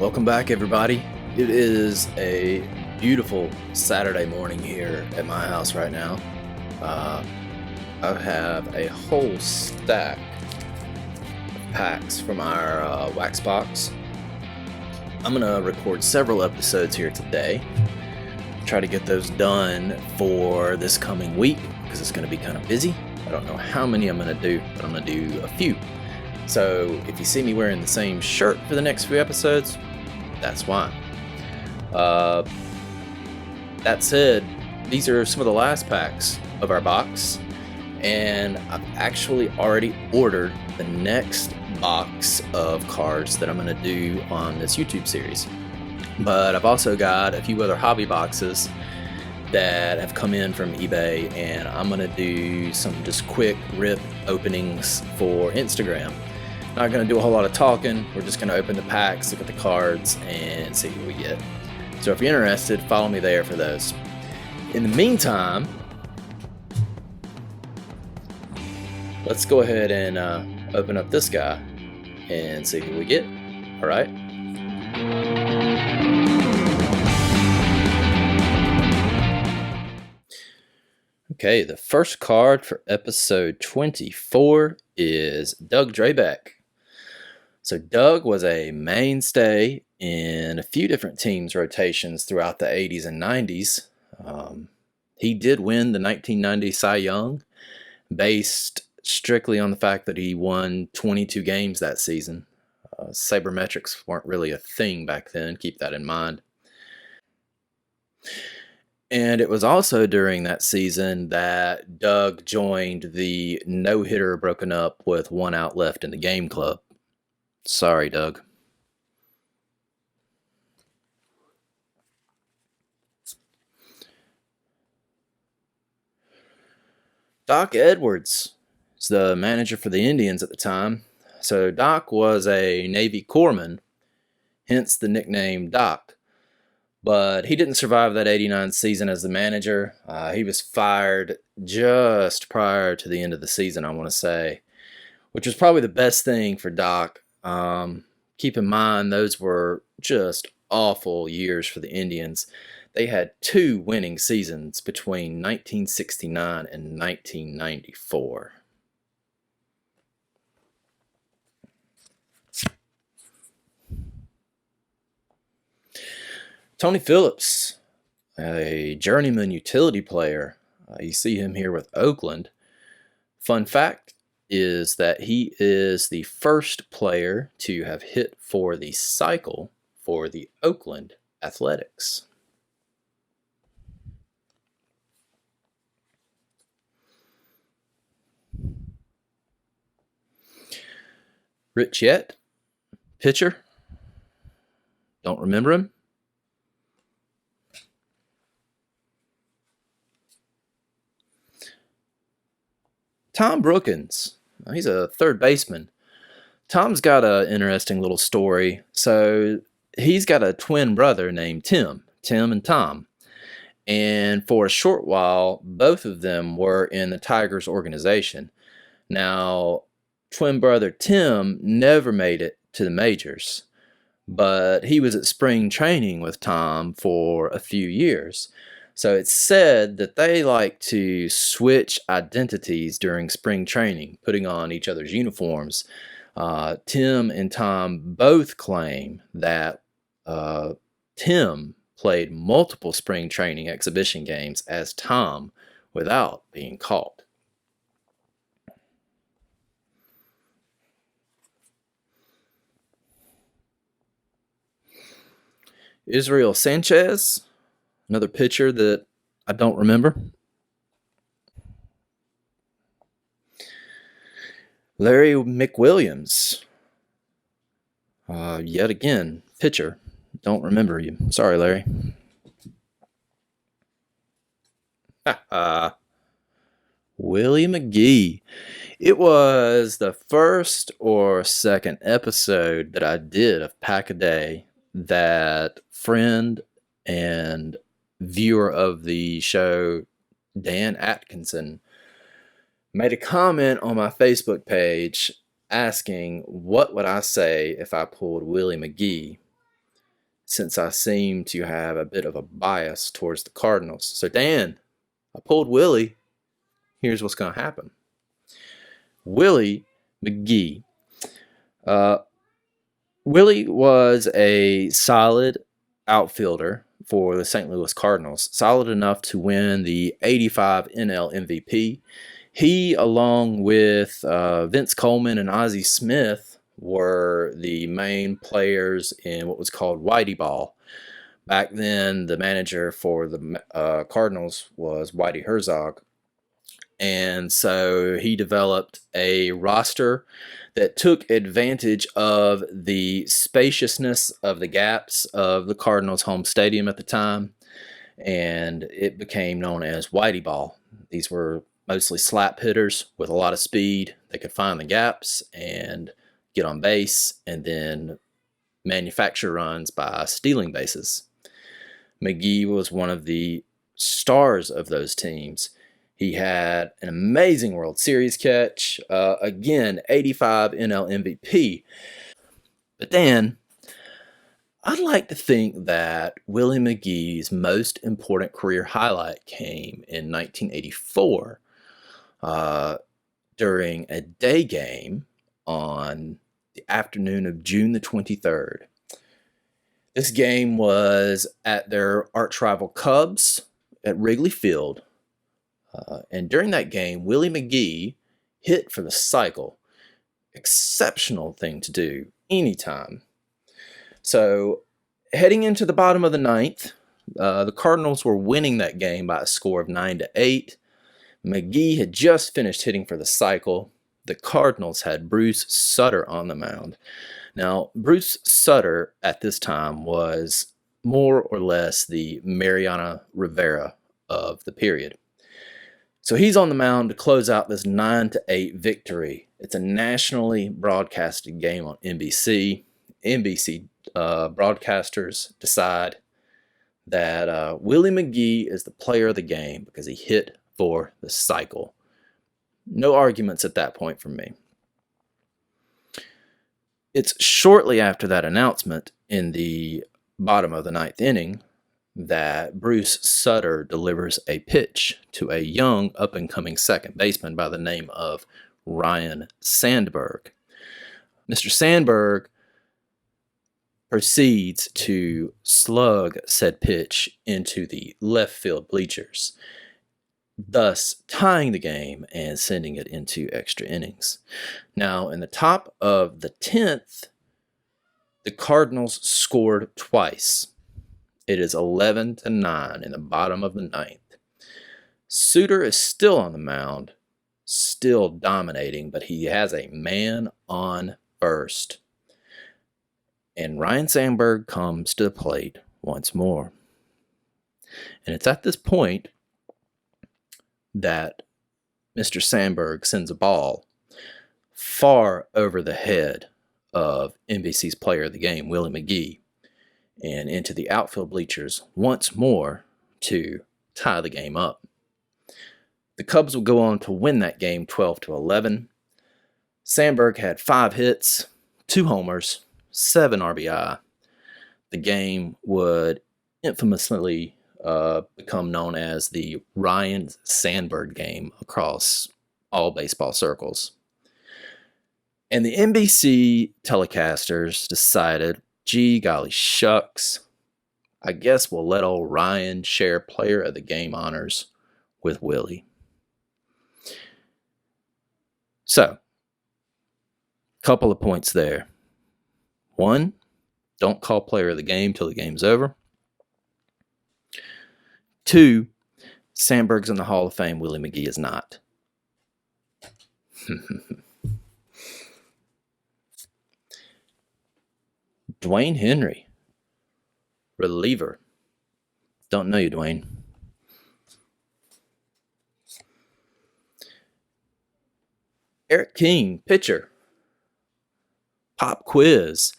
Welcome back, everybody. It is a beautiful Saturday morning here at my house right now. I have a whole stack of packs from our wax box. I'm going to record several episodes here today. Try to get those done for this coming week because it's going to be kind of busy. I don't know how many I'm going to do, but I'm going to do a few. So if you see me wearing the same shirt for the next few episodes, that's why. That said, these are some of the last packs of our box, and I've actually already ordered the next box of cards that I'm going to do on this YouTube series. But I've also got a few other hobby boxes that have come in from eBay, and I'm going to do some just quick rip openings for Instagram. Not going to do a whole lot of talking. We're just going to open the packs, look at the cards, and see what we get. So if you're interested, follow me there for those. In the meantime, let's go ahead and open up this guy and see who we get. All right. Okay, the first card for episode 24 is Doug Drabek. So Doug was a mainstay in a few different teams' rotations throughout the 80s and 90s. He did win the 1990 Cy Young, based strictly on the fact that he won 22 games that season. Sabermetrics weren't really a thing back then, keep that in mind. And it was also during that season that Doug joined the no-hitter broken up with 1 out left in the game club. Sorry, Doug. Doc Edwards is the manager for the Indians at the time. So Doc was a Navy corpsman, hence the nickname Doc. But he didn't survive that 89 season as the manager. He was fired just prior to the end of the season, I want to say, which was probably the best thing for Doc. Keep in mind, those were just awful years for the Indians. They had 2 winning seasons between 1969 and 1994. Tony Phillips, a journeyman utility player. You see him here with Oakland. Fun fact is that he is the first player to have hit for the cycle for the Oakland Athletics. Rich Yett, pitcher. Don't remember him. Tom Brookins. He's a third baseman. Tom's got an interesting little story. So he's got a twin brother named Tim and Tom. And for a short while, both of them were in the Tigers organization. Now, twin brother Tim never made it to the majors, but he was at spring training with Tom for a few years. So it's said that they like to switch identities during spring training, putting on each other's uniforms. Tim and Tom both claim that Tim played multiple spring training exhibition games as Tom without being caught. Israel Sanchez, another pitcher that I don't remember. Larry McWilliams, yet again, pitcher. Don't remember you. Sorry, Larry. Willie McGee. It was the first or second episode that I did of Pack a Day that friend and viewer of the show, Dan Atkinson, made a comment on my Facebook page asking what would I say if I pulled Willie McGee. since I seem to have a bit of a bias towards the Cardinals. So, Dan, I pulled Willie. Here's what's going to happen. Willie McGee. Willie was a solid outfielder for the St. Louis Cardinals, solid enough to win the '85 NL MVP. He, along with Vince Coleman and Ozzie Smith, were the main players in what was called Whitey Ball. Back then, the manager for the Cardinals was Whitey Herzog. And so he developed a roster that took advantage of the spaciousness of the gaps of the Cardinals' home stadium at the time, and it became known as Whitey Ball. These were mostly slap hitters with a lot of speed. They could find the gaps and get on base and then manufacture runs by stealing bases. McGee was one of the stars of those teams. He had an amazing World Series catch. Again, '85 NL MVP. But then, I'd like to think that Willie McGee's most important career highlight came in 1984 during a day game on the afternoon of June the 23rd. This game was at their arch rival Cubs at Wrigley Field. And during that game, Willie McGee hit for the cycle. Exceptional thing to do anytime. So, heading into the bottom of the ninth, the Cardinals were winning that game by a score of 9-8. McGee had just finished hitting for the cycle. The Cardinals had Bruce Sutter on the mound. Now, Bruce Sutter at this time was more or less the Mariano Rivera of the period. So he's on the mound to close out this 9-8 victory. It's a nationally broadcasted game on NBC. NBC broadcasters decide that Willie McGee is the player of the game because he hit for the cycle. No arguments at that point from me. It's shortly after that announcement in the bottom of the ninth inning that Bruce Sutter delivers a pitch to a young up-and-coming second baseman by the name of Ryan Sandberg. Mr. Sandberg proceeds to slug said pitch into the left field bleachers, thus tying the game and sending it into extra innings. Now, in the top of the 10th, the Cardinals scored twice. It is 11-9 in the bottom of the ninth. Suter is still on the mound, still dominating, but he has a man on first. And Ryan Sandberg comes to the plate once more. And it's at this point that Mr. Sandberg sends a ball far over the head of NBC's player of the game, Willie McGee, and into the outfield bleachers once more to tie the game up. The Cubs would go on to win that game 12-11. Sandberg had 5 hits, 2 homers, 7 RBI. The game would infamously become known as the Ryan Sandberg game across all baseball circles. And the NBC telecasters decided, gee golly shucks, I guess we'll let old Ryan share player of the game honors with Willie. So, couple of points there. 1, don't call player of the game till the game's over. 2, Sandberg's in the Hall of Fame, Willie McGee is not. Dwayne Henry, reliever. Don't know you, Dwayne. Eric King, pitcher. Pop quiz.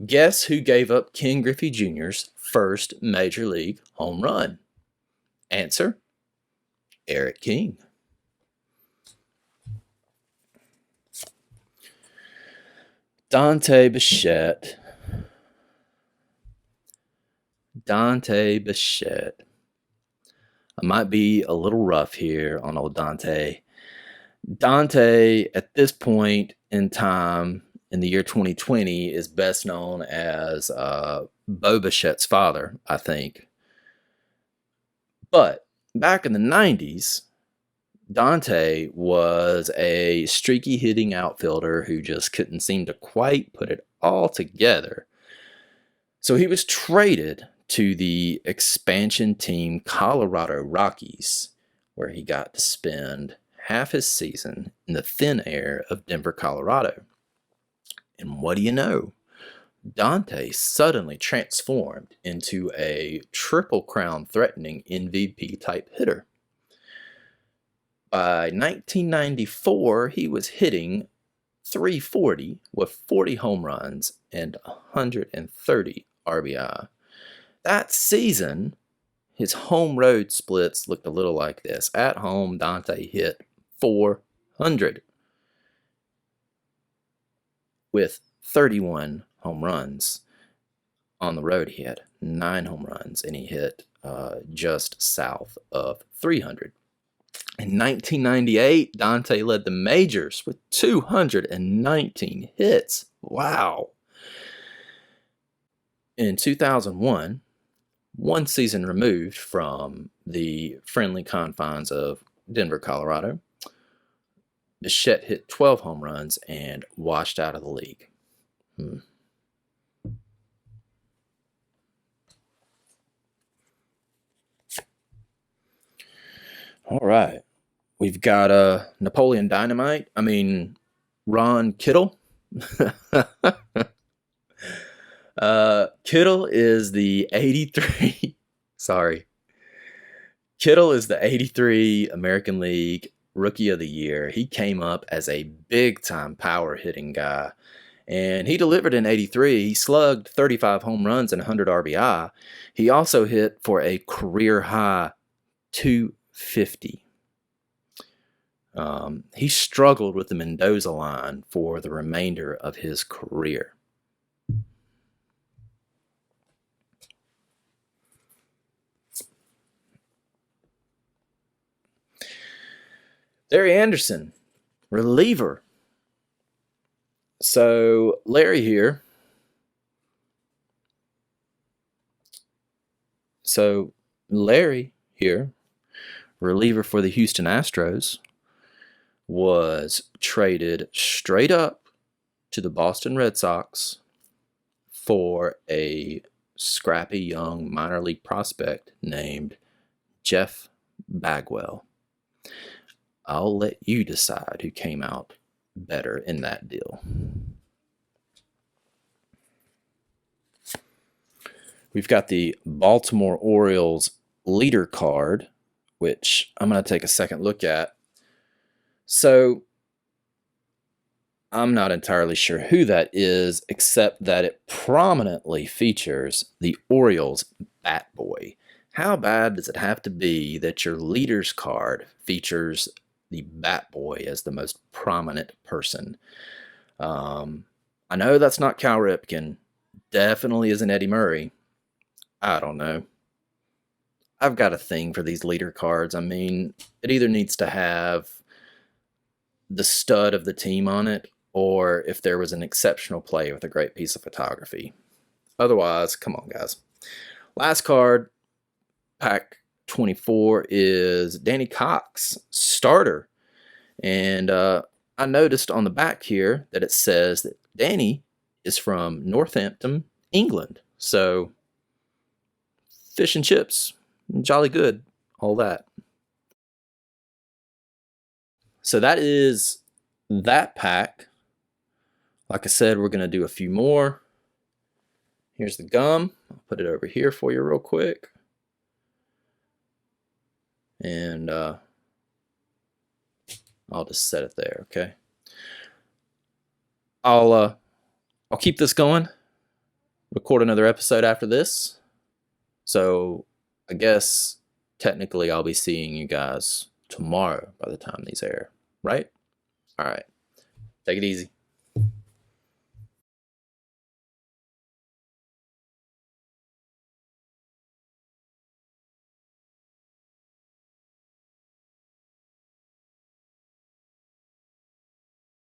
Guess who gave up Ken Griffey Jr.'s first Major League home run? Answer, Eric King. Dante Bushette. Dante Bushette. I might be a little rough here on old Dante. Dante, at this point in time in the year 2020, is best known as Bo Bichette's father, I think. But back in the 90s, Dante was a streaky hitting outfielder who just couldn't seem to quite put it all together. So he was traded to the expansion team Colorado Rockies, where he got to spend half his season in the thin air of Denver, Colorado. And what do you know? Dante suddenly transformed into a Triple Crown threatening MVP type hitter. By 1994, he was hitting .340 with 40 home runs and 130 RBI. That season, his home road splits looked a little like this. At home, Dante hit .400 with 31 home runs. On the road, he had 9 home runs, and he hit just south of .300. In 1998, Dante led the majors with 219 hits. Wow. In 2001, one season removed from the friendly confines of Denver, Colorado, Bichette hit 12 home runs and washed out of the league. All right. We've got Napoleon Dynamite. Ron Kittle. Kittle is the 83. Sorry. Kittle is the 83 American League Rookie of the Year. He came up as a big-time power hitting guy, and he delivered in 83. He slugged 35 home runs and 100 RBI. He also hit for a career-high 250. He struggled with the Mendoza line for the remainder of his career. Larry Anderson, reliever. So Larry here. Reliever for the Houston Astros, was traded straight up to the Boston Red Sox for a scrappy young minor league prospect named Jeff Bagwell. I'll let you decide who came out better in that deal. We've got the Baltimore Orioles leader card, which I'm going to take a second look at. So I'm not entirely sure who that is, except that it prominently features the Orioles bat boy. How bad does it have to be that your leader's card features the bat boy as the most prominent person? I know that's not Cal Ripken. Definitely isn't Eddie Murray. I don't know. I've got a thing for these leader cards. It either needs to have the stud of the team on it, or if there was an exceptional play with a great piece of photography. Otherwise, come on, guys. Last card, pack 24, is Danny Cox, starter. And I noticed on the back here that it says that Danny is from Northampton, England. So, fish and chips, jolly good, all that. So that is that pack. Like I said, we're going to do a few more. Here's the gum. I'll put it over here for you real quick. And I'll just set it there, okay? I'll keep this going. Record another episode after this. So I guess technically I'll be seeing you guys tomorrow by the time these air, right? All right. Take it easy.